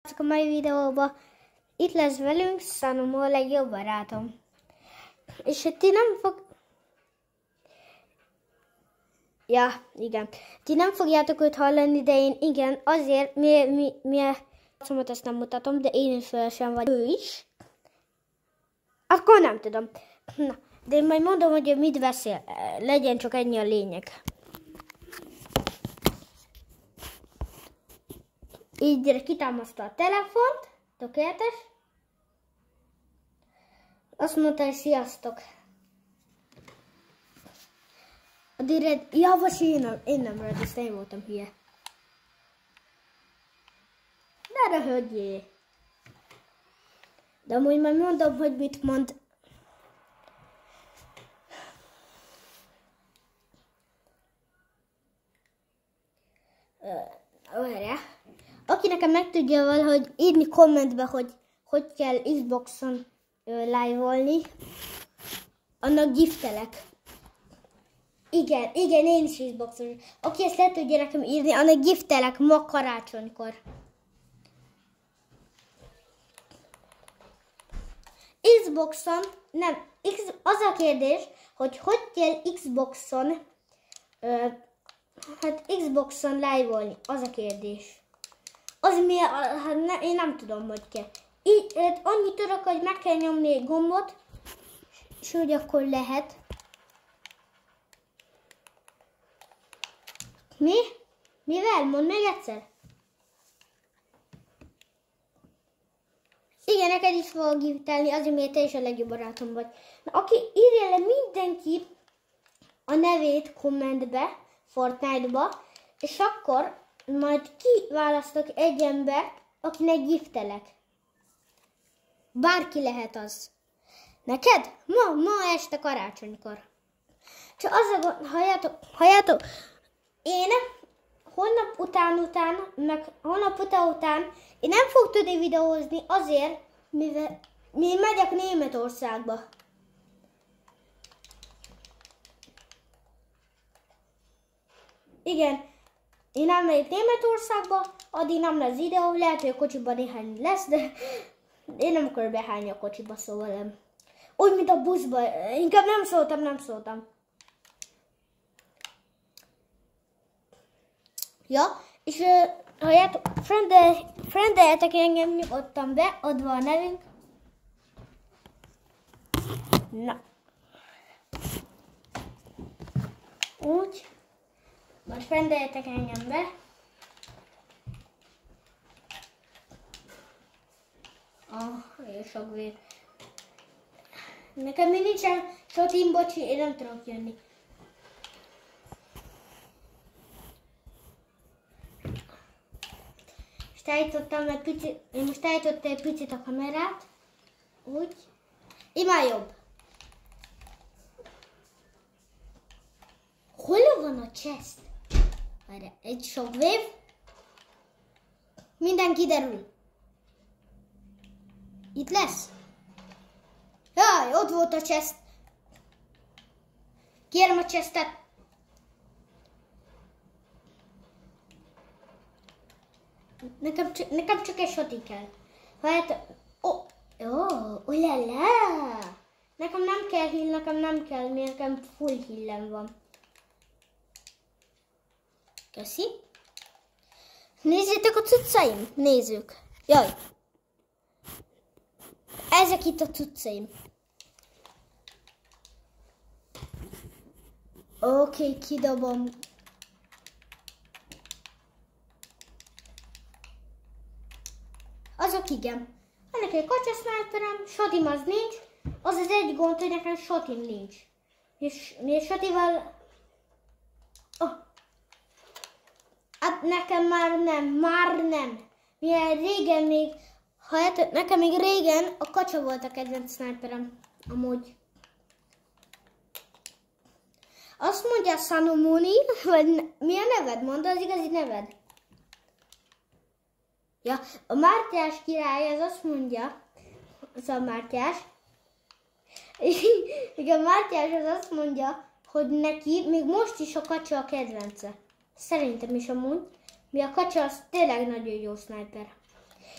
A mai videóban itt lesz velünk Szanomó, a legjobb barátom. És ti nem ti nem fogjátok őt hallani, de én igen, azért, miért ezt nem mutatom, de én is felesen vagy ő is. Akkor nem tudom. Na, de én majd mondom, hogy mit beszél. Legyen csak ennyi a lényeg. Így kitámaszta a telefont, tökéletes. Azt mondta, hogy sziasztok. Én nem rögzít, én voltam hülye. Ne röhögjél. De amúgy majd mondom, hogy mit mond. Várjál. Aki nekem meg tudja valahogy írni kommentbe, hogy kell Xboxon live-olni, annak giftelek. Igen, én is Xboxon. Aki ezt le tudja nekem írni, annak giftelek ma karácsonykor. Xboxon, az a kérdés, hogy kell Xboxon, Xboxon live-olni, az a kérdés. Az miért, én nem tudom, hogy kell. Annyit tudok, hogy meg kell nyomni egy gombot, és úgy akkor lehet. Mi? Mivel? Mondd meg egyszer. Igen, neked is fogok giftelni, azért miért te is a legjobb barátom vagy. Na, aki írja le mindenki a nevét kommentbe, Fortnite-ba, és akkor majd kiválasztok egy embert, akinek giftelek. Bárki lehet az. Neked? Ma este karácsonykor. Csak az a halljátok, én holnap után én nem fogok tudni videózni azért, mivel én megyek Németországba. Igen, én nem megyek Németországba, addig nem lesz videó, lehet, hogy a kocsiban néhány lesz, de én nem akarok behányni a kocsiba, szóval nem. Úgy, mint a buszba, inkább nem szóltam. Ja, és halljátok, friendeljetek engem nyugodtan be, adva a nevünk. Na. Úgy. Most friendeljetek engem be. És sok vér. Nekem még nincsen shotim, bocsi, én nem tudok jönni. Én most állítottam egy picit a kamerát. Úgy. Így már jobb. Hol van a chest? Várj, egy shockwave. Minden kiderül. Itt lesz. Jaj, ott volt a chest. Kérem a chestet. Nekem csak egy shoti kell. Olala. Nekem nem kell heal, nekem full heal-em van. Köszi. Nézzétek a cuccaim, nézzük. Jaj. Ezek itt a cuccaim. Oké, kidobom. Azok igen. Ennek egy kocsa sniperem, shotim az nincs. Az az egy gond, hogy nekem shotim nincs. És shotival... Hát nekem már nem. Milyen régen még... Nekem még régen a kacsa volt a kedvenc sniperem. Amúgy. Azt mondja Sanomoni, vagy mi a neved? Mondd az igazi neved. Ja, a Mátyás király az azt mondja, az a Mátyás, igen, a Mátyás az azt mondja, hogy neki még most is a kacsa a kedvence. Szerintem is amúgy, mi a kacsa az tényleg nagyon jó sniper.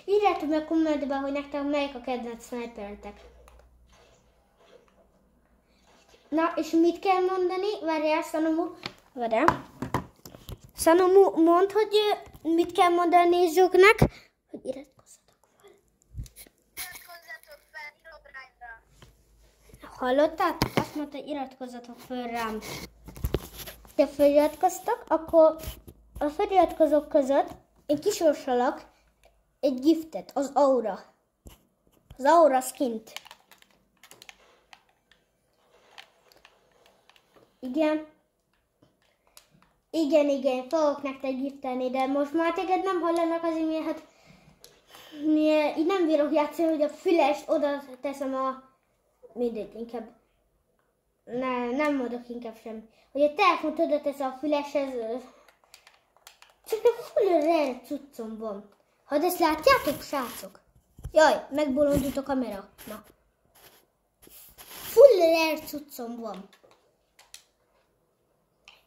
Írjátok meg kommentbe, hogy nektek melyik a kedvenc sniperetek. Na, és mit kell mondani? Várjál, Szanomu. Várjál. Szanomu, mondd, hogy mit kell mondani a nézőknek, hogy iratkozzatok fel. Iratkozzatok fel Herobrine-ra. Hallottál? Azt mondta, hogy iratkozzatok fel rám. Ha feliratkoztak, akkor a feliratkozók között én kisorsolok egy giftet, az Aura. Az Aura skint. Igen. Igen, fogok nektek giftelni, de most már téged nem hallanak azért, miért hát így nem bírok játszani, hogy a fülest oda teszem a... Mindegy, inkább... Nem mondok inkább semmi. Hogy a telefont oda teszem a füleshez... Csak a full rare cuccom van. Ha ezt látjátok, srácok? Jaj, megbolondult a kamera. Na. Full rare cuccom van.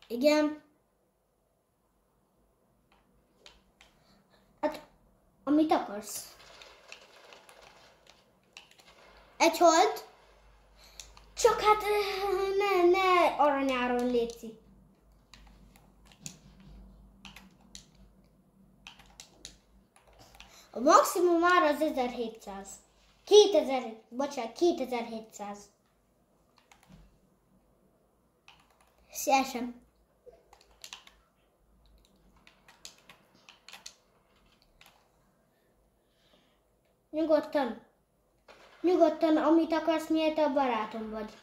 Igen. Hát, amit akarsz. Egy hold. Csak hát ne aranyáron létszik. A maximum ára az 1700. 2700. Szia sem. Nyugodtan, amit akarsz, miért a barátom vagy.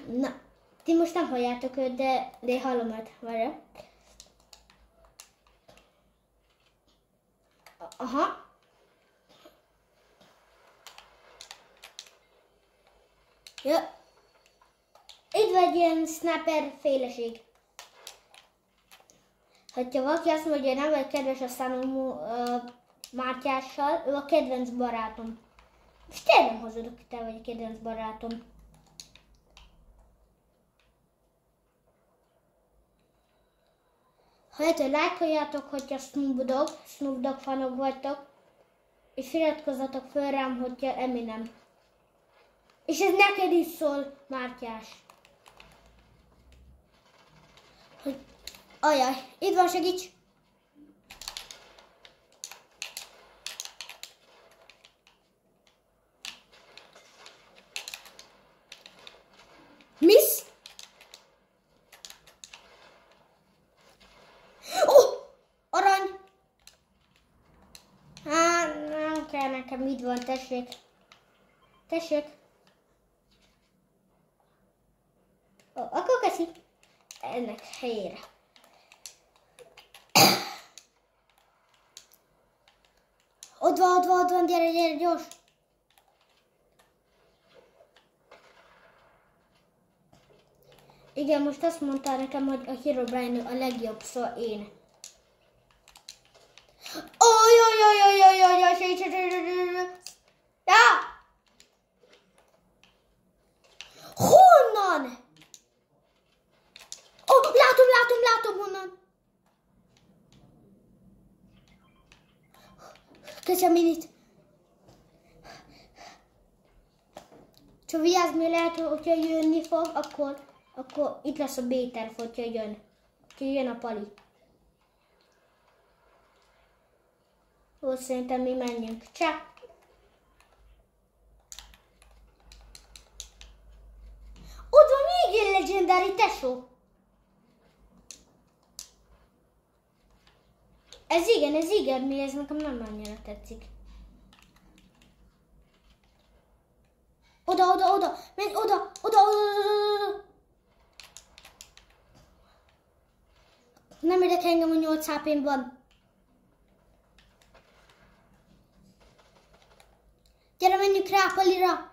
Na, ti most nem halljátok őt, de én hallom őt, várja. Aha. Ja. Itt vagy ilyen sniper féleség. Ha valaki azt mondja, hogy nem vagy kedves a Szanomu Mátyással, ő a kedvenc barátom. És tényleg nem hazudok, hogy te vagy a kedvenc barátom. Ha lehet, hogy lájkoljátok, hogyha Snoop Dogg fanok vagytok, és iratkozzatok fel rám, hogyha Eminem. És ez neked is szól, Mátyás. Hogy... Ajaj, itt van, segíts! Miss? Arany! Hát, nem kell nekem, itt van, tessék. Tessék. Akkor köszi. Ennek helyére. Ott van, gyere, gyors. Igen, most azt mondta nekem, hogy a Herobrine a legjobb, szóval én. Ja! Honnan? Látom honnan. Köszönöm minit. Csak vigyázz, mi lehet, hogyha jönni fog, akkor itt lesz a B-terv, hogyha jön a pali. Ó, szerintem mi menjünk. Csá! Ott van még egy legendary, tesó! Ez igen, mi ez nekem nem annyira tetszik. Oda, menj oda. Nem érdekel engem, hogy 8 HP-m van. Gyere, menjünk rá a palira.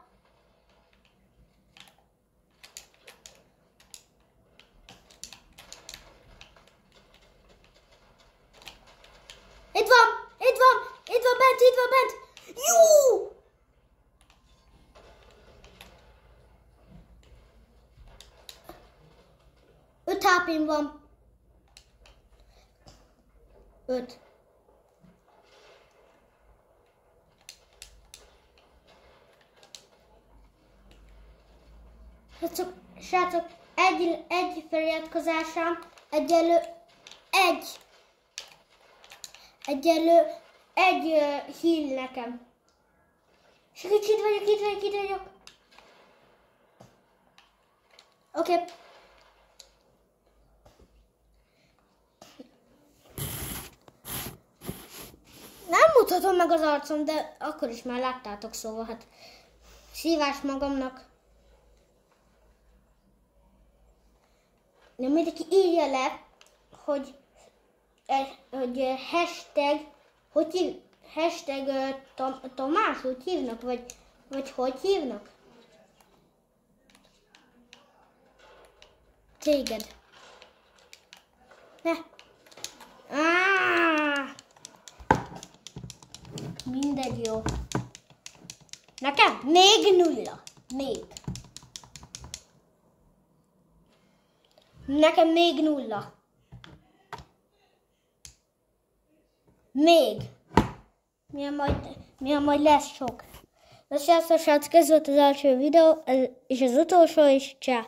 Itt van bent. Jó! 5 HP-m van. 5. Srácok, egy feliratkozásom egyenlő egy hír nekem. Segíts, itt vagyok. Oké. Nem mutatom meg az arcom, de akkor is már láttátok, szóval hát szívás magamnak. Nem mindenki írja le, hogy hashtag Tomás, úgy hívnak, vagy hogy hívnak? Téged. Ne. Mindegy, jó. Nekem még 0. Még. Nekem még 0. Még. Milyen majd lesz sok. Na srácok, ez volt az első videó, és az utolsó is. Csá.